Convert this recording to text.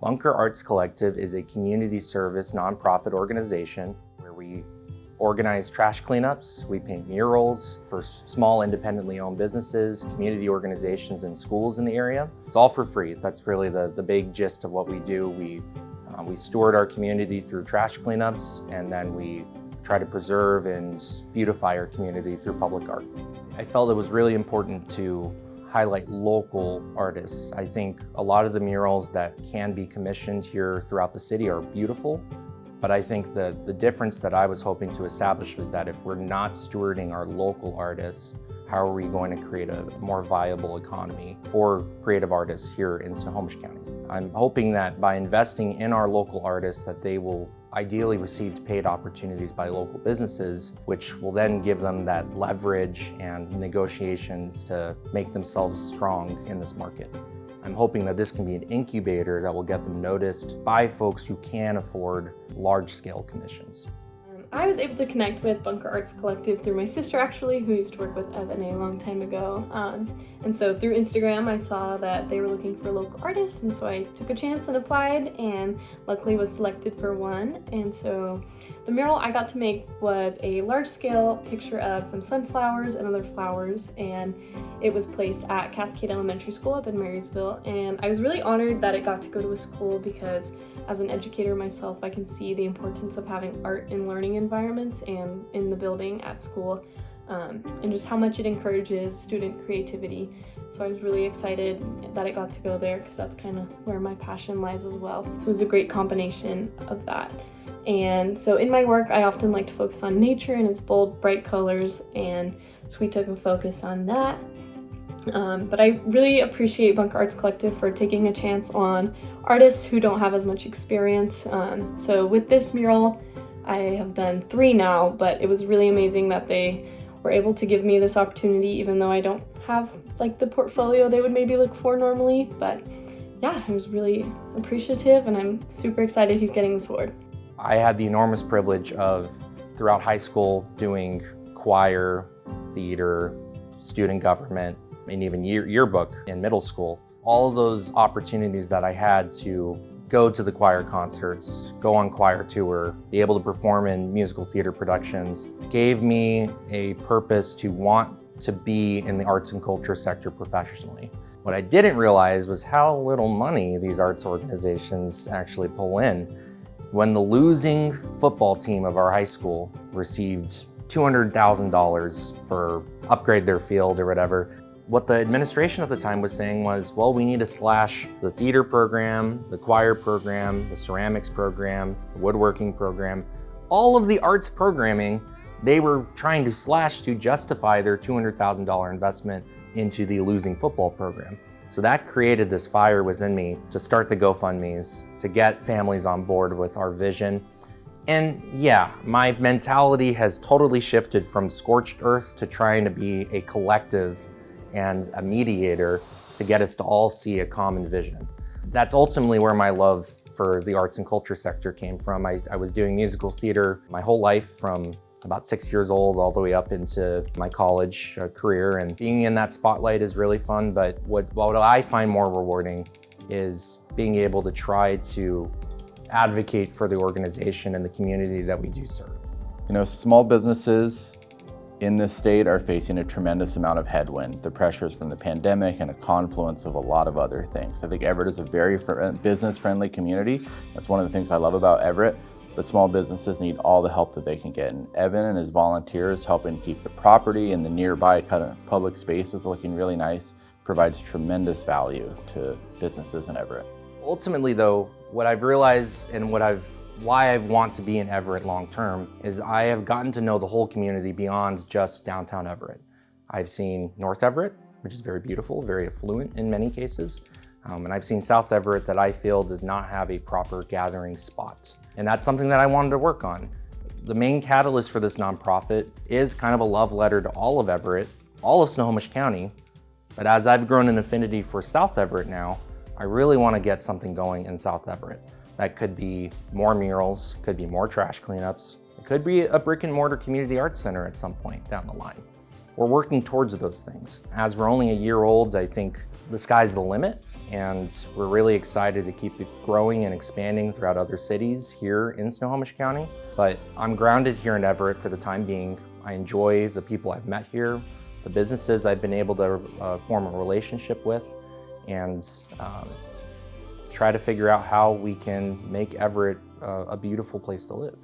Bunker Arts Collective is a community service nonprofit organization where we organize trash cleanups, we paint murals for small independently owned businesses, community organizations, and schools in the area. It's all for free. That's really the big gist of what we do. We steward our community through trash cleanups, and then we try to preserve and beautify our community through public art. I felt it was really important to highlight local artists. I think a lot of the murals that can be commissioned here throughout the city are beautiful, but I think the difference that I was hoping to establish was that if we're not stewarding our local artists, how are we going to create a more viable economy for creative artists here in Snohomish County? I'm hoping that by investing in our local artists that they will ideally receive paid opportunities by local businesses, which will then give them that leverage and negotiations to make themselves strong in this market. I'm hoping that this can be an incubator that will get them noticed by folks who can afford large-scale commissions. I was able to connect with Bunker Arts Collective through my sister, actually, who used to work with Evan a long time ago. And so through Instagram, I saw that they were looking for local artists, and so I took a chance and applied, and luckily was selected for one. And so the mural I got to make was a large-scale picture of some sunflowers and other flowers, and it was placed at Cascade Elementary School up in Marysville. And I was really honored that it got to go to a school because as an educator myself, I can see the importance of having art in learning environments and in the building at school, and just how much it encourages student creativity. So I was really excited that it got to go there because that's kind of where my passion lies as well. So it was a great combination of that. And so in my work, I often like to focus on nature and its bold, bright colors, and so we took a focus on that. But I really appreciate Bunker Arts Collective for taking a chance on artists who don't have as much experience. So with this mural, I have done 3 now, but it was really amazing that they were able to give me this opportunity, even though I don't have like the portfolio they would maybe look for normally. But yeah, I was really appreciative, and I'm super excited he's getting this award. I had the enormous privilege of, throughout high school, doing choir, theater, student government, and even yearbook in middle school. All of those opportunities that I had to go to the choir concerts, go on choir tour, be able to perform in musical theater productions, gave me a purpose to want to be in the arts and culture sector professionally. What I didn't realize was how little money these arts organizations actually pull in. When the losing football team of our high school received $200,000 for upgrade their field or whatever, what the administration at the time was saying was, well, we need to slash the theater program, the choir program, the ceramics program, the woodworking program. All of the arts programming, they were trying to slash to justify their $200,000 investment into the losing football program. So that created this fire within me to start the GoFundMes, to get families on board with our vision. And yeah, my mentality has totally shifted from scorched earth to trying to be a collective and a mediator to get us to all see a common vision. That's ultimately where my love for the arts and culture sector came from. I was doing musical theater my whole life, from about 6 years old all the way up into my college career, and being in that spotlight is really fun, but what I find more rewarding is being able to try to advocate for the organization and the community that we do serve. You know, small businesses in this state are facing a tremendous amount of headwind. The pressures from the pandemic and a confluence of a lot of other things. I think Everett is a very business-friendly community. That's one of the things I love about Everett, but small businesses need all the help that they can get. And Evan and his volunteers helping keep the property and the nearby kind of public spaces looking really nice provides tremendous value to businesses in Everett. Ultimately though, what I've realized and why I want to be in Everett long term is I have gotten to know the whole community beyond just downtown Everett. I've seen North Everett, which is very beautiful, very affluent in many cases. And I've seen South Everett that I feel does not have a proper gathering spot. And that's something that I wanted to work on. The main catalyst for this nonprofit is kind of a love letter to all of Everett, all of Snohomish County. But as I've grown an affinity for South Everett now, I really want to get something going in South Everett. That could be more murals, could be more trash cleanups, it could be a brick and mortar community arts center at some point down the line. We're working towards those things. As we're only a year old, I think the sky's the limit, and we're really excited to keep it growing and expanding throughout other cities here in Snohomish County. But I'm grounded here in Everett for the time being. I enjoy the people I've met here, the businesses I've been able to form a relationship with, and try to figure out how we can make Everett a beautiful place to live.